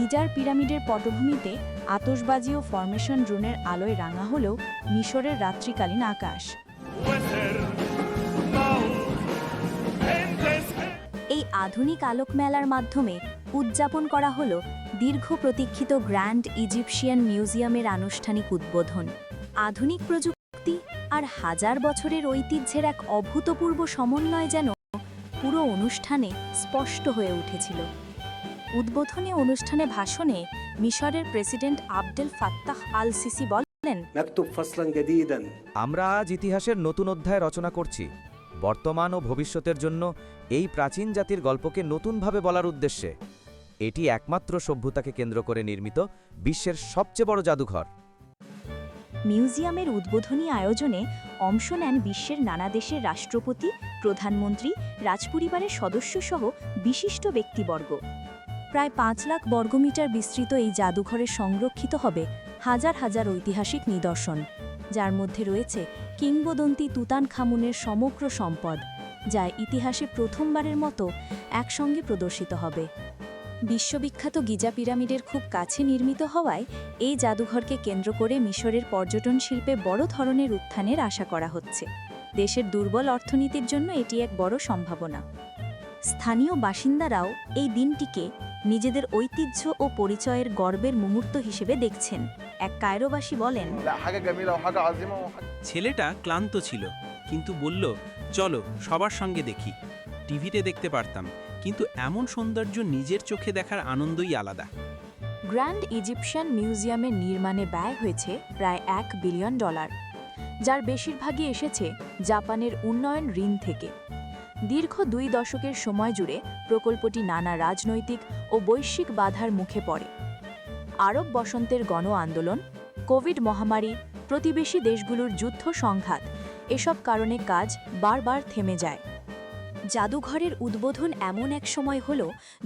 Geyser পিরামিডের পটভূমিতে আতশবাজি ও formation ড্রোনের আলোয় রাঙা হলেও মিশরের রাত্রিকালীন আকাশ। এই আধুনিক আলোকমেলার মাধ্যমে উদযাপন করা হল দীর্ঘ প্রতীক্ষিত গ্র্যান্ড ইজিপশিয়ান মিউজিয়ামের আনুষ্ঠানিক উদ্বোধন। আধুনিক প্রযুক্তি আর হাজার বছরের ঐতিহ্যের এক অভূতপূর্ব সমন্বয় যেন পুরো অনুষ্ঠানে স্পষ্ট হয়ে উঠেছিল। উদ্বোধনী অনুষ্ঠানে ভাষণে মিশরের president Abdel Fattah al CC বলেন, আমরা আজ ইতিহাসের নতুন অধ্যায় রচনা করছি, বর্তমান ও ভবিষ্যতের জন্য এই প্রাচীন জাতির গল্পকে নতুনভাবে বলার উদ্দেশ্যে। এটি একমাত্র সভ্যতাকে কেন্দ্র করে নির্মিত বিশ্বের সবচেয়ে বড় জাদুঘর। মিউজিয়ামের উদ্বোধনী আয়োজনে অংশ নেন বিশ্বের নানা দেশের রাষ্ট্রপতি, প্রধানমন্ত্রী, রাজপরিবারের সদস্যসহ বিশিষ্ট ব্যক্তিবর্গ। প্রায় ৫ লাখ বর্গমিটার বিস্তৃত এই জাদুঘরে সংরক্ষিত হবে হাজার হাজার ঐতিহাসিক নিদর্শন, যার মধ্যে রয়েছে কিংবদন্তি তুতানখামুনের সমগ্র সম্পদ, যা ইতিহাসে প্রথমবারের মতো একসঙ্গে প্রদর্শিত হবে। বিশ্ববিখ্যাত গিজা পিরামিডের খুব কাছে নির্মিত হওয়ায় এই জাদুঘরকে কেন্দ্র করে মিশরের পর্যটন শিল্পে বড় ধরনের উত্থানের আশা করা হচ্ছে। দেশের দুর্বল অর্থনীতির জন্য এটি এক বড় সম্ভাবনা। স্থানীয় বাসিন্দারাও এই দিনটিকে নিজেদের ঐতিহ্য ও পরিচয়ের গর্বের মুহূর্ত হিসেবে দেখছেন। এক কায়রোবাসী বলেন, ছেলেটা ক্লান্ত ছিল, কিন্তু বলল, চলো সবার সঙ্গে দেখি। টিভিতে দেখতে পারতাম, কিন্তু এমন সৌন্দর্য নিজের চোখে দেখার আনন্দই আলাদা। গ্র্যান্ড ইজিপশিয়ান মিউজিয়ামের নির্মাণে ব্যয় হয়েছে প্রায় $1 বিলিয়ন, যার বেশিরভাগই এসেছে জাপানের উন্নয়ন ঋণ থেকে। দীর্ঘ 2 দশকের সময় জুড়ে প্রকল্পটি নানা রাজনৈতিক ও বৈশ্বিক বাধার মুখে পড়ে। আরব বসন্তের গণ আন্দোলন, কোভিড মহামারী, প্রতিবেশী দেশগুলোর যুদ্ধ সংঘাত, এসব কারণে কাজ বারবার থেমে যায়। জাদুঘরের উদ্বোধন এমন এক সময় হল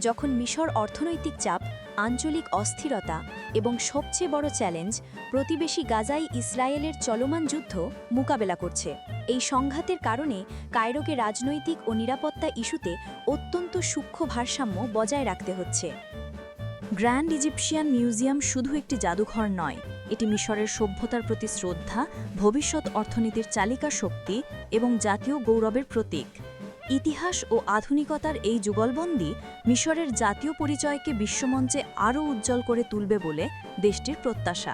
যখন মিশর অর্থনৈতিক চাপ, আঞ্চলিক অস্থিরতা এবং সবচেয়ে বড় চ্যালেঞ্জ প্রতিবেশী গাজায় ইসরায়েলের চলমান যুদ্ধ মোকাবেলা করছে। এই সংঘাতের কারণে কায়রোকে রাজনৈতিক ও নিরাপত্তা ইস্যুতে অত্যন্ত সূক্ষ্ম ভারসাম্য বজায় রাখতে হচ্ছে। গ্র্যান্ড ইজিপশিয়ান মিউজিয়াম শুধু একটি জাদুঘর নয়, এটি মিশরের সভ্যতার প্রতি শ্রদ্ধা, ভবিষ্যৎ অর্থনীতির চালিকা শক্তি এবং জাতীয় গৌরবের প্রতীক। ইতিহাস ও আধুনিকতার এই যুগলবন্দি মিশরের জাতীয় পরিচয়কে বিশ্বমঞ্চে আরও উজ্জ্বল করে তুলবে বলে দেশটির প্রত্যাশা।